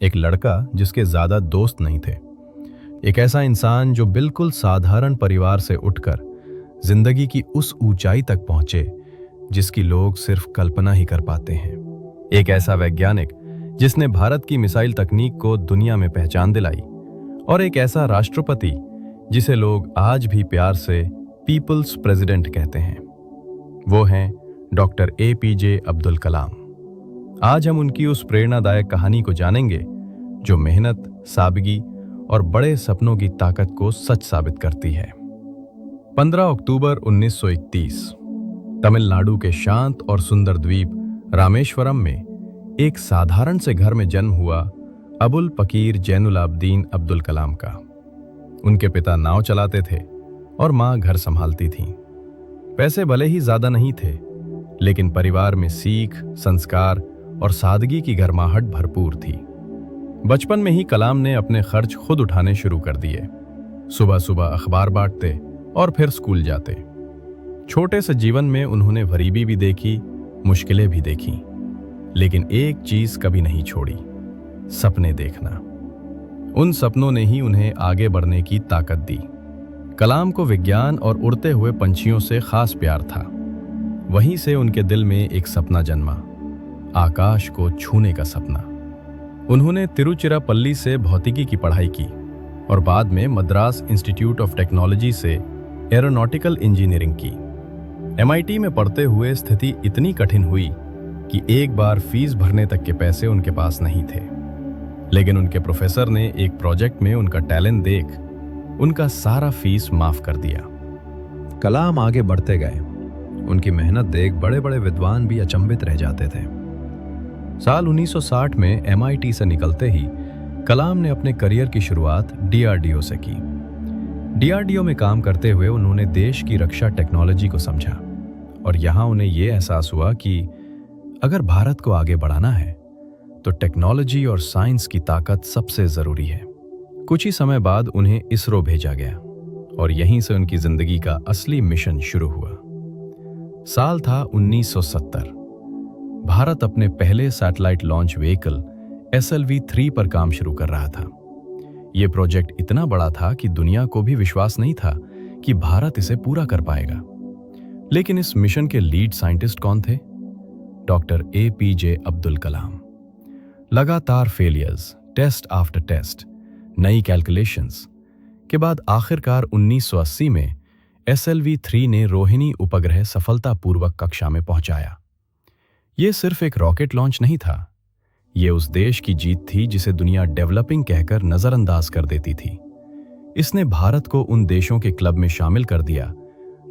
एक लड़का जिसके ज्यादा दोस्त नहीं थे। एक ऐसा इंसान जो बिल्कुल साधारण परिवार से उठकर जिंदगी की उस ऊंचाई तक पहुंचे जिसकी लोग सिर्फ कल्पना ही कर पाते हैं। एक ऐसा वैज्ञानिक जिसने भारत की मिसाइल तकनीक को दुनिया में पहचान दिलाई, और एक ऐसा राष्ट्रपति जिसे लोग आज भी प्यार से पीपल्स प्रेसिडेंट कहते हैं। वो हैं डॉक्टर APJ अब्दुल कलाम। आज हम उनकी उस प्रेरणादायक कहानी को जानेंगे जो मेहनत, सादगी और बड़े सपनों की ताकत को सच साबित करती है। 15 अक्टूबर 1931 तमिलनाडु के शांत और सुंदर द्वीप रामेश्वरम में एक साधारण से घर में जन्म हुआ अबुल पकीर जैनुलाब्दीन अब्दुल कलाम का। उनके पिता नाव चलाते थे और मां घर संभालती थीं। पैसे भले ही ज्यादा नहीं थे, लेकिन परिवार में सीख, संस्कार और सादगी की गर्माहट भरपूर थी। बचपन में ही कलाम ने अपने खर्च खुद उठाने शुरू कर दिए। सुबह सुबह अखबार बांटते और फिर स्कूल जाते। छोटे से जीवन में उन्होंने गरीबी भी देखी, मुश्किलें भी देखी, लेकिन एक चीज कभी नहीं छोड़ी, सपने देखना। उन सपनों ने ही उन्हें आगे बढ़ने की ताकत दी। कलाम को विज्ञान और उड़ते हुए पंछियों से खास प्यार था। वहीं से उनके दिल में एक सपना जन्मा, आकाश को छूने का सपना। उन्होंने तिरुचिरापल्ली से भौतिकी की पढ़ाई की और बाद में मद्रास इंस्टीट्यूट ऑफ टेक्नोलॉजी से एरोनॉटिकल इंजीनियरिंग की। MIT में पढ़ते हुए स्थिति इतनी कठिन हुई कि एक बार फीस भरने तक के पैसे उनके पास नहीं थे, लेकिन उनके प्रोफेसर ने एक प्रोजेक्ट में उनका टैलेंट देख उनका सारा फीस माफ कर दिया। कलाम आगे बढ़ते गए। उनकी मेहनत देख बड़े बड़े विद्वान भी अचंभित रह जाते थे। साल 1960 में MIT से निकलते ही कलाम ने अपने करियर की शुरुआत DRDO से की। DRDO में काम करते हुए उन्होंने देश की रक्षा टेक्नोलॉजी को समझा, और यहाँ उन्हें ये एहसास हुआ कि अगर भारत को आगे बढ़ाना है तो टेक्नोलॉजी और साइंस की ताकत सबसे जरूरी है। कुछ ही समय बाद उन्हें इसरो भेजा गया और यहीं से उनकी जिंदगी का असली मिशन शुरू हुआ। साल था 1970। भारत अपने पहले सैटेलाइट लॉन्च व्हीकल SLV-3 पर काम शुरू कर रहा था। यह प्रोजेक्ट इतना बड़ा था कि दुनिया को भी विश्वास नहीं था कि भारत इसे पूरा कर पाएगा। लेकिन इस मिशन के लीड साइंटिस्ट कौन थे? Doctor APJ Abdul Kalam. लगातार फेलियर्स, टेस्ट आफ्टर टेस्ट, नई कैलकुलेशंस के बाद आखिरकार 1980 में SLV-3 ने रोहिणी उपग्रह सफलतापूर्वक कक्षा में पहुंचाया। यह सिर्फ एक रॉकेट लॉन्च नहीं था, यह उस देश की जीत थी जिसे दुनिया डेवलपिंग कहकर नजरअंदाज कर देती थी। इसने भारत को उन देशों के क्लब में शामिल कर दिया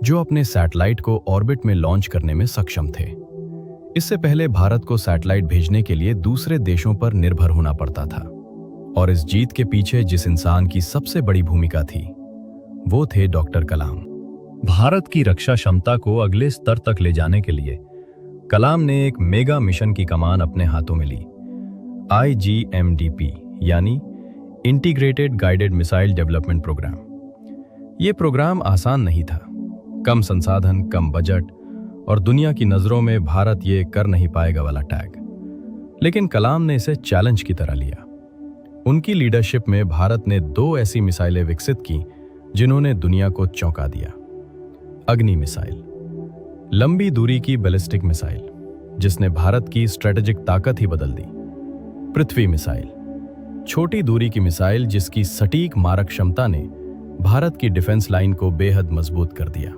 जो अपने सैटेलाइट को ऑर्बिट में लॉन्च करने में सक्षम थे। इससे पहले भारत को सैटेलाइट भेजने के लिए दूसरे देशों पर निर्भर होना पड़ता था, और इस जीत के पीछे जिस इंसान की सबसे बड़ी भूमिका थी वो थे डॉक्टर कलाम। भारत की रक्षा क्षमता को अगले स्तर तक ले जाने के लिए कलाम ने एक मेगा मिशन की कमान अपने हाथों में ली। IGMDP यानी integrated guided missile development programme. यह प्रोग्राम आसान नहीं था। कम संसाधन, कम बजट और दुनिया की नजरों में भारत ये कर नहीं पाएगा वाला टैग। लेकिन कलाम ने इसे चैलेंज की तरह लिया। उनकी लीडरशिप में भारत ने 2 ऐसी मिसाइलें विकसित की जिन्होंने दुनिया को चौंका दिया। अग्नि मिसाइल, लंबी दूरी की बैलिस्टिक मिसाइल जिसने भारत की स्ट्रेटेजिक ताकत ही बदल दी। पृथ्वी मिसाइल, छोटी दूरी की मिसाइल जिसकी सटीक मारक क्षमता ने भारत की डिफेंस लाइन को बेहद मजबूत कर दिया।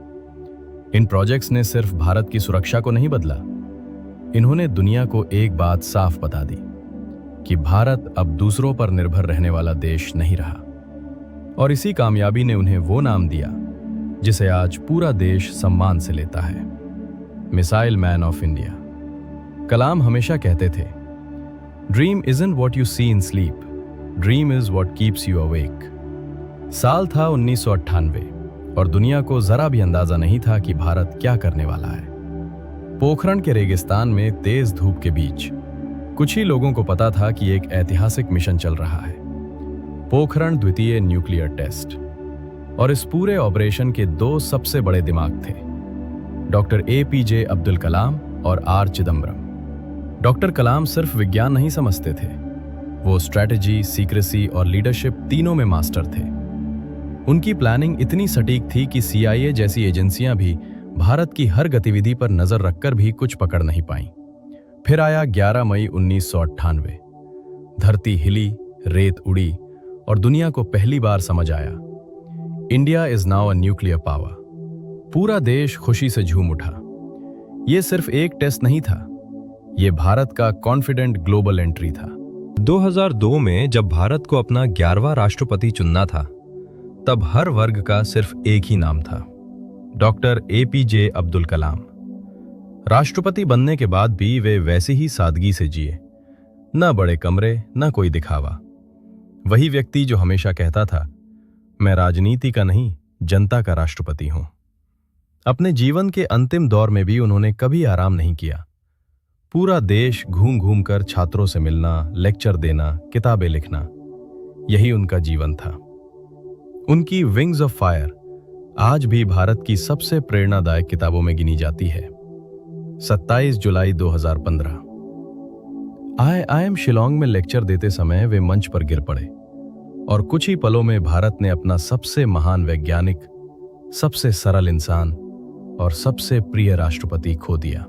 इन प्रोजेक्ट्स ने सिर्फ भारत की सुरक्षा को नहीं बदला, इन्होंने दुनिया को एक बात साफ बता दी कि भारत अब दूसरों पर निर्भर रहने वाला देश नहीं रहा। और इसी कामयाबी ने उन्हें वो नाम दिया जिसे आज पूरा देश सम्मान से लेता है, missile man of India. Kalam हमेशा कहते थे, dream isn't what you see in sleep, dream is what keeps you awake. साल था 1998 और दुनिया को जरा भी अंदाजा नहीं था कि भारत क्या करने वाला है। पोखरण के रेगिस्तान में तेज धूप के बीच कुछ ही लोगों को पता था कि एक ऐतिहासिक मिशन चल रहा है, पोखरण द्वितीय न्यूक्लियर टेस्ट। और इस पूरे ऑपरेशन के 2 सबसे बड़े दिमाग थे, डॉक्टर APJ अब्दुल कलाम और R चिदम्बरम। डॉक्टर कलाम सिर्फ विज्ञान नहीं समझते थे, वो स्ट्रैटेजी, सीक्रेसी और लीडरशिप तीनों में मास्टर थे। उनकी प्लानिंग इतनी सटीक थी कि CIA जैसी एजेंसियां भी भारत की हर गतिविधि पर नजर रखकर भी कुछ पकड़ नहीं पाईं। फिर आया 11 मई 1998। धरती हिली, रेत उड़ी और दुनिया को पहली बार समझ आया, India is now a nuclear power. पूरा देश खुशी से झूम उठा। यह सिर्फ एक टेस्ट नहीं था, यह भारत का कॉन्फिडेंट ग्लोबल एंट्री था। 2002 में जब भारत को अपना 11वां राष्ट्रपति चुनना था, तब हर वर्ग का सिर्फ एक ही नाम था, डॉक्टर APJ अब्दुल कलाम। राष्ट्रपति बनने के बाद भी वे वैसे ही सादगी से जिए, न बड़े कमरे, न कोई दिखावा। वही व्यक्ति जो हमेशा कहता था, मैं राजनीति का नहीं, जनता का राष्ट्रपति हूं। अपने जीवन के अंतिम दौर में भी उन्होंने कभी आराम नहीं किया। पूरा देश घूम घूम कर छात्रों से मिलना, लेक्चर देना, किताबें लिखना, यही उनका जीवन था। उनकी विंग्स ऑफ फायर आज भी भारत की सबसे प्रेरणादायक किताबों में गिनी जाती है। 27 जुलाई 2015। IIM शिलोंग में लेक्चर देते समय वे मंच पर गिर पड़े और कुछ ही पलों में भारत ने अपना सबसे महान वैज्ञानिक, सबसे सरल इंसान और सबसे प्रिय राष्ट्रपति खो दिया।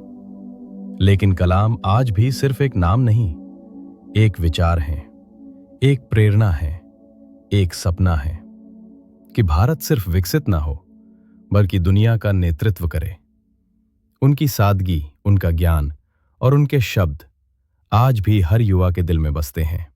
लेकिन कलाम आज भी सिर्फ एक नाम नहीं, एक विचार है, एक प्रेरणा है, एक सपना है कि भारत सिर्फ विकसित ना हो, बल्कि दुनिया का नेतृत्व करे। उनकी सादगी, उनका ज्ञान और उनके शब्द आज भी हर युवा के दिल में बसते हैं।